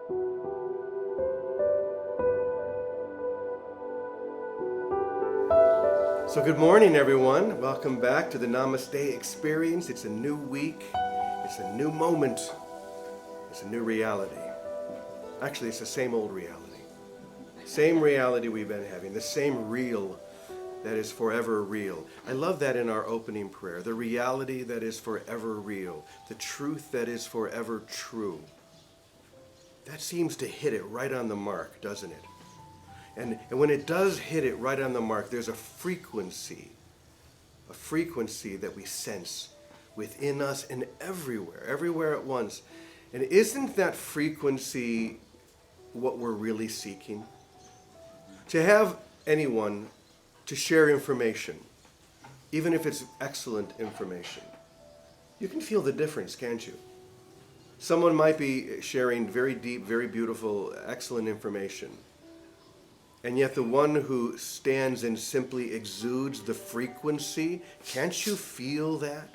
So good morning, everyone. Welcome back to the Namaste experience. It's a new week. It's a new moment. It's a new reality. Actually, it's the same old reality. Same reality we've been having. The same real that is forever real. I love that in our opening prayer. The reality that is forever real. The truth that is forever true. That seems to hit it right on the mark, doesn't it? And when it does hit it right on the mark, there's a frequency that we sense within us and everywhere at once. And isn't that frequency what we're really seeking? To have anyone to share information, even if it's excellent information, you can feel the difference, can't you? Someone might be sharing very deep, very beautiful, excellent information. And yet the one who stands and simply exudes the frequency, can't you feel that?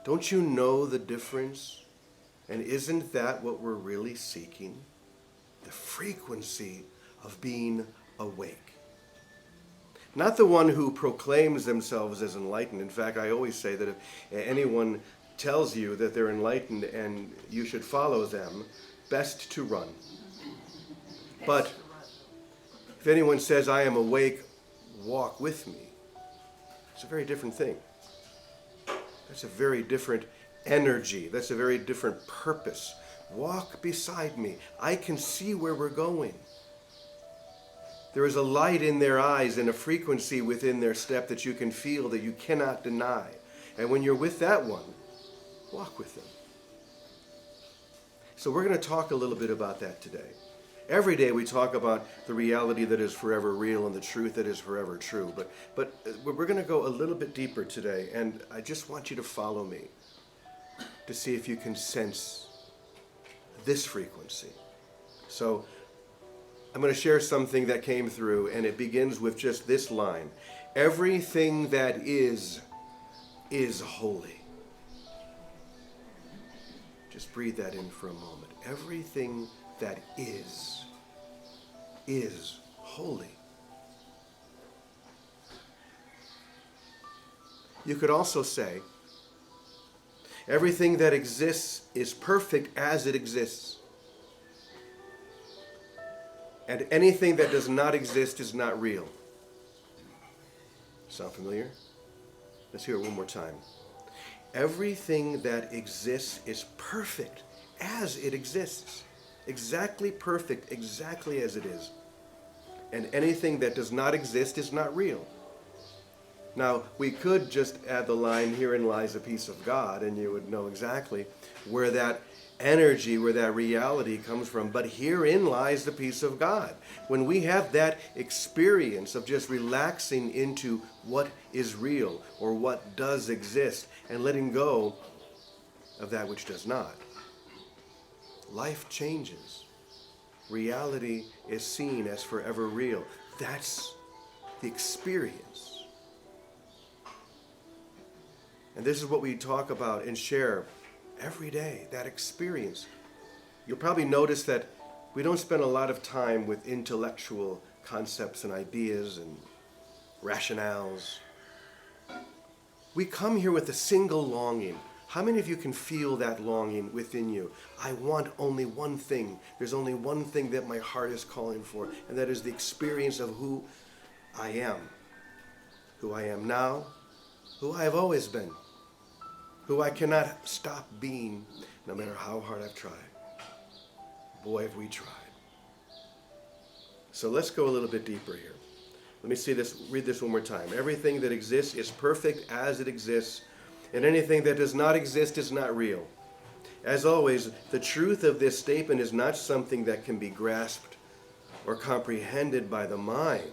Don't you know the difference? And isn't that what we're really seeking? The frequency of being awake. Not the one who proclaims themselves as enlightened. In fact, I always say that if anyone tells you that they're enlightened and you should follow them, best to run. But if anyone says, I am awake, walk with me, it's a very different thing. That's a very different energy. That's a very different purpose. Walk beside me. I can see where we're going. There is a light in their eyes and a frequency within their step that you can feel, that you cannot deny. And when you're with that one, walk with them. So we're going to talk a little bit about that today. Every day we talk about the reality that is forever real and the truth that is forever true. But we're going to go a little bit deeper today, and I just want you to follow me to see if you can sense this frequency. So I'm going to share something that came through, and it begins with just this line. Everything that is holy. Just breathe that in for a moment. Everything that is holy. You could also say, everything that exists is perfect as it exists. And anything that does not exist is not real. Sound familiar? Let's hear it one more time. Everything that exists is perfect as it exists. Exactly perfect, exactly as it is. And anything that does not exist is not real. Now, we could just add the line, herein lies a piece of God, and you would know exactly where that energy, where that reality comes from. But herein lies the peace of God. When we have that experience of just relaxing into what is real or what does exist and letting go of that which does not, life changes. Reality is seen as forever real. That's the experience. And this is what we talk about and share every day, that experience. You'll probably notice that we don't spend a lot of time with intellectual concepts and ideas and rationales. We come here with a single longing. How many of you can feel that longing within you? I want only one thing. There's only one thing that my heart is calling for, and that is the experience of who I am now, who I have always been, who I cannot stop being, no matter how hard I've tried. Boy, have we tried. So let's go a little bit deeper here. Let me read this one more time. Everything that exists is perfect as it exists, and anything that does not exist is not real. As always, the truth of this statement is not something that can be grasped or comprehended by the mind,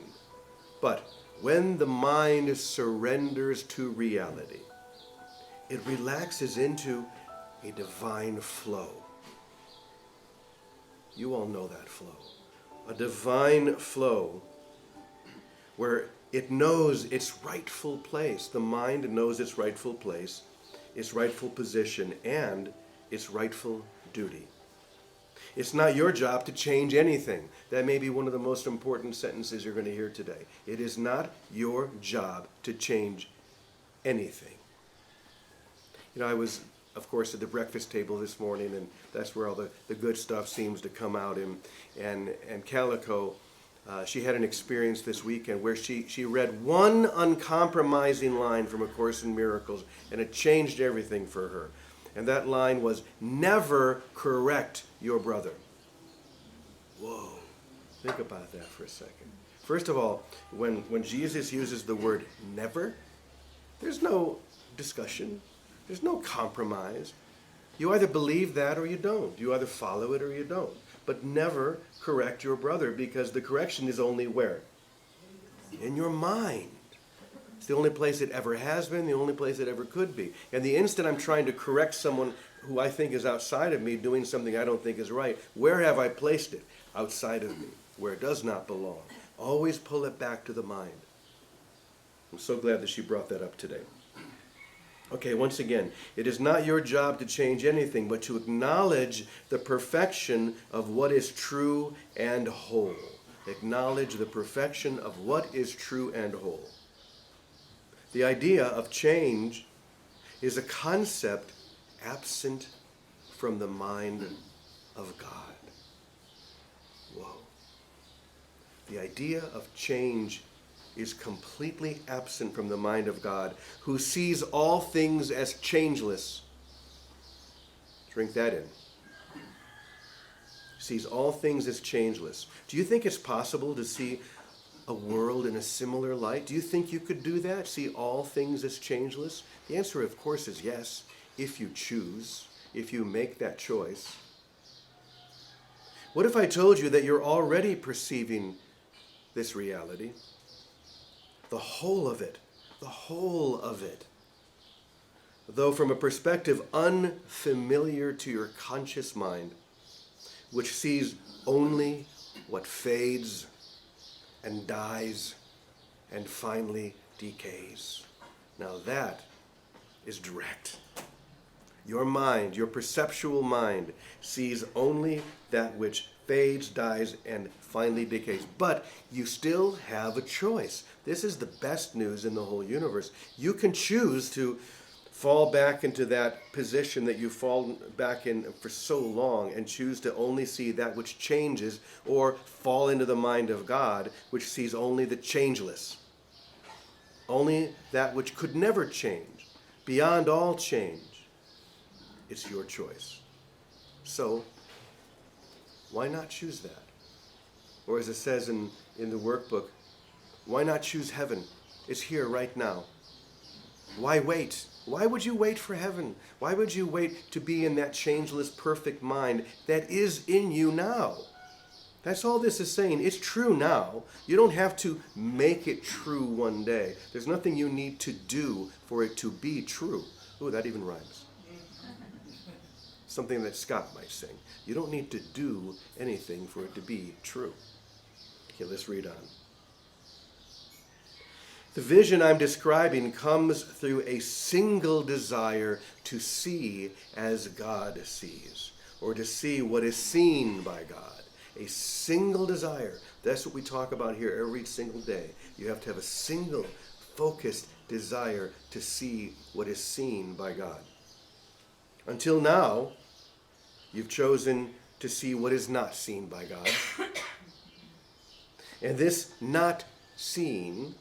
but when the mind surrenders to reality, it relaxes into a divine flow. You all know that flow. A divine flow where it knows its rightful place. The mind knows its rightful place, its rightful position, and its rightful duty. It's not your job to change anything. That may be one of the most important sentences you're going to hear today. It is not your job to change anything. I was, of course, at the breakfast table this morning, and that's where all the good stuff seems to come out. And Calico, she had an experience this weekend where she read one uncompromising line from A Course in Miracles, and it changed everything for her. And that line was, never correct your brother. Whoa. Think about that for a second. First of all, when Jesus uses the word never, there's no discussion. There's no compromise. You either believe that or you don't. You either follow it or you don't. But never correct your brother, because the correction is only where? In your mind. It's the only place it ever has been, the only place it ever could be. And the instant I'm trying to correct someone who I think is outside of me doing something I don't think is right, where have I placed it? Outside of me, where it does not belong. Always pull it back to the mind. I'm so glad that she brought that up today. Okay, once again, it is not your job to change anything, but to acknowledge the perfection of what is true and whole. Acknowledge the perfection of what is true and whole. The idea of change is a concept absent from the mind of God. Whoa. The idea of change is completely absent from the mind of God, who sees all things as changeless. Drink that in. Sees all things as changeless. Do you think it's possible to see a world in a similar light? Do you think you could do that? See all things as changeless? The answer, of course, is yes, if you choose, if you make that choice. What if I told you that you're already perceiving this reality? The whole of it. The whole of it. Though from a perspective unfamiliar to your conscious mind, which sees only what fades and dies and finally decays. Now that is direct. Your mind, your perceptual mind, sees only that which fades, dies, and finally decays. But you still have a choice. This is the best news in the whole universe. You can choose to fall back into that position that you've fallen back in for so long and choose to only see that which changes, or fall into the mind of God, which sees only the changeless. Only that which could never change, beyond all change. It's your choice. So, why not choose that? Or as it says in the workbook, why not choose heaven? It's here right now. Why wait? Why would you wait for heaven? Why would you wait to be in that changeless, perfect mind that is in you now? That's all this is saying. It's true now. You don't have to make it true one day. There's nothing you need to do for it to be true. Ooh, that even rhymes. Something that Scott might sing. You don't need to do anything for it to be true. Okay, let's read on. The vision I'm describing comes through a single desire to see as God sees, or to see what is seen by God. A single desire. That's what we talk about here every single day. You have to have a single, focused desire to see what is seen by God. Until now, you've chosen to see what is not seen by God. And this not seen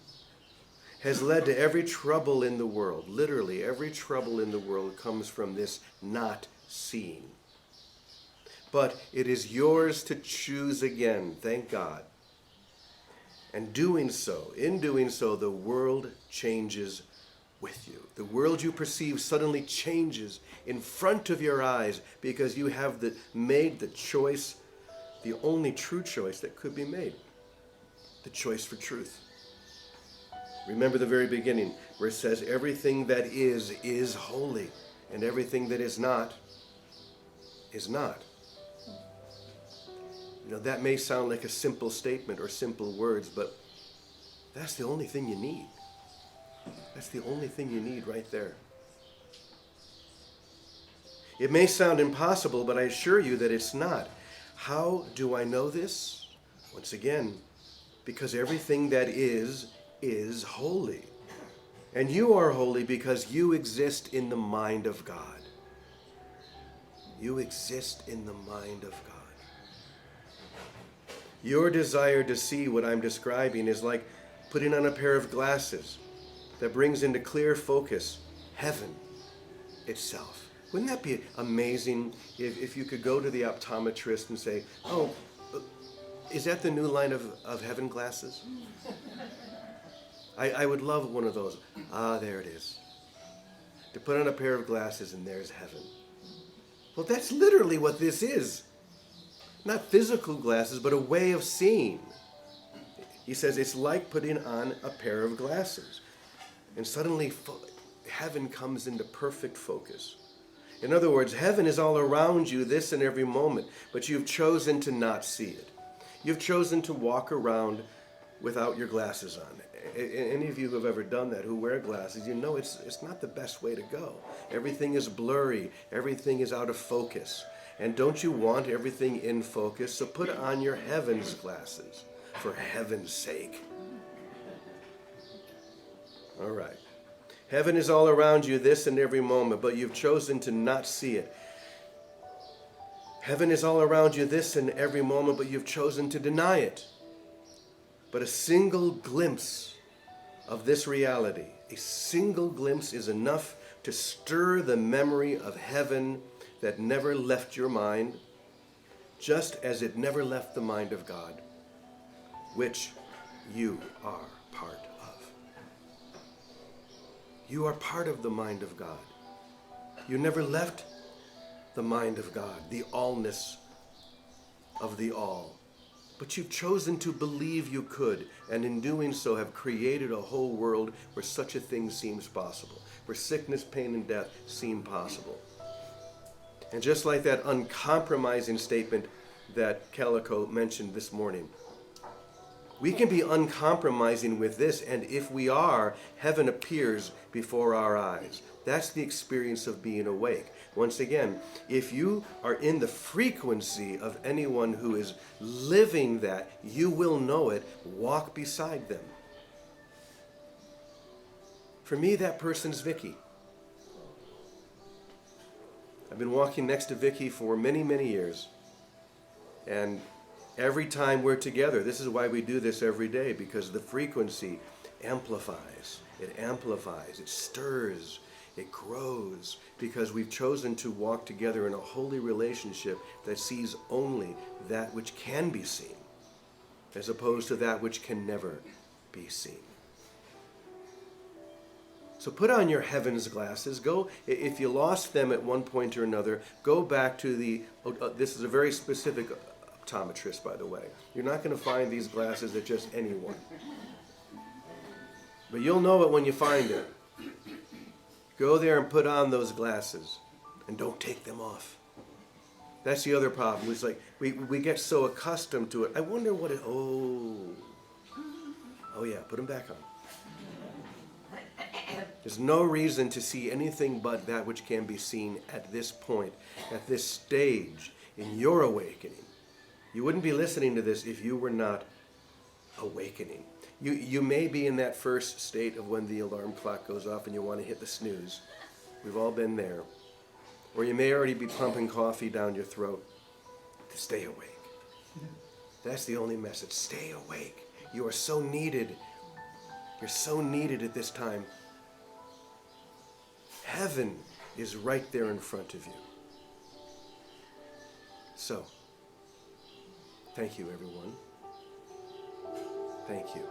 has led to every trouble in the world. Literally, every trouble in the world comes from this not seen. But it is yours to choose again, thank God. And in doing so, the world changes with you. The world you perceive suddenly changes in front of your eyes, because you have made the choice, the only true choice that could be made. The choice for truth. Remember the very beginning where it says everything that is holy, and everything that is not is not. You know, that may sound like a simple statement or simple words, but that's the only thing you need. That's the only thing you need right there. It may sound impossible, but I assure you that it's not. How do I know this? Once again, because everything that is holy. And you are holy because you exist in the mind of God. You exist in the mind of God. Your desire to see what I'm describing is like putting on a pair of glasses that brings into clear focus heaven itself. Wouldn't that be amazing if you could go to the optometrist and say, oh, is that the new line of heaven glasses? I would love one of those. Ah, there it is. To put on a pair of glasses and there's heaven. Well, that's literally what this is. Not physical glasses, but a way of seeing. He says it's like putting on a pair of glasses. And suddenly heaven comes into perfect focus. In other words, heaven is all around you this and every moment, but you've chosen to not see it. You've chosen to walk around without your glasses on. Any of you who have ever done that, who wear glasses, you know it's not the best way to go. Everything is blurry. Everything is out of focus. And don't you want everything in focus? So put on your heaven's glasses, for heaven's sake. All right. Heaven is all around you this and every moment, but you've chosen to not see it. Heaven is all around you this and every moment, but you've chosen to deny it. But a single glimpse of this reality, a single glimpse is enough to stir the memory of heaven that never left your mind, just as it never left the mind of God, which you are part of. You are part of the mind of God. You never left the mind of God, the allness of the all. But you've chosen to believe you could, and in doing so have created a whole world where such a thing seems possible, where sickness, pain, and death seem possible. And just like that uncompromising statement that Calico mentioned this morning, we can be uncompromising with this, and if we are, heaven appears before our eyes. That's the experience of being awake. Once again, if you are in the frequency of anyone who is living that, you will know it. Walk beside them. For me, that person's Vicky. I've been walking next to Vicky for many, many years. And every time we're together, this is why we do this every day, because the frequency amplifies. It amplifies. It stirs. It grows, because we've chosen to walk together in a holy relationship that sees only that which can be seen, as opposed to that which can never be seen. So put on your heaven's glasses. Go, if you lost them at one point or another, go back to this is a very specific optometrist, by the way. You're not going to find these glasses at just anyone. But you'll know it when you find it. Go there and put on those glasses, and don't take them off. That's the other problem. It's like we get so accustomed to it. I wonder what it, oh yeah, put them back on. There's no reason to see anything but that which can be seen at this point, at this stage in your awakening. You wouldn't be listening to this if you were not awakening. You may be in that first state of when the alarm clock goes off and you want to hit the snooze. We've all been there. Or you may already be pumping coffee down your throat. Stay awake. That's the only message. Stay awake. You are so needed. You're so needed at this time. Heaven is right there in front of you. So, thank you, everyone. Thank you.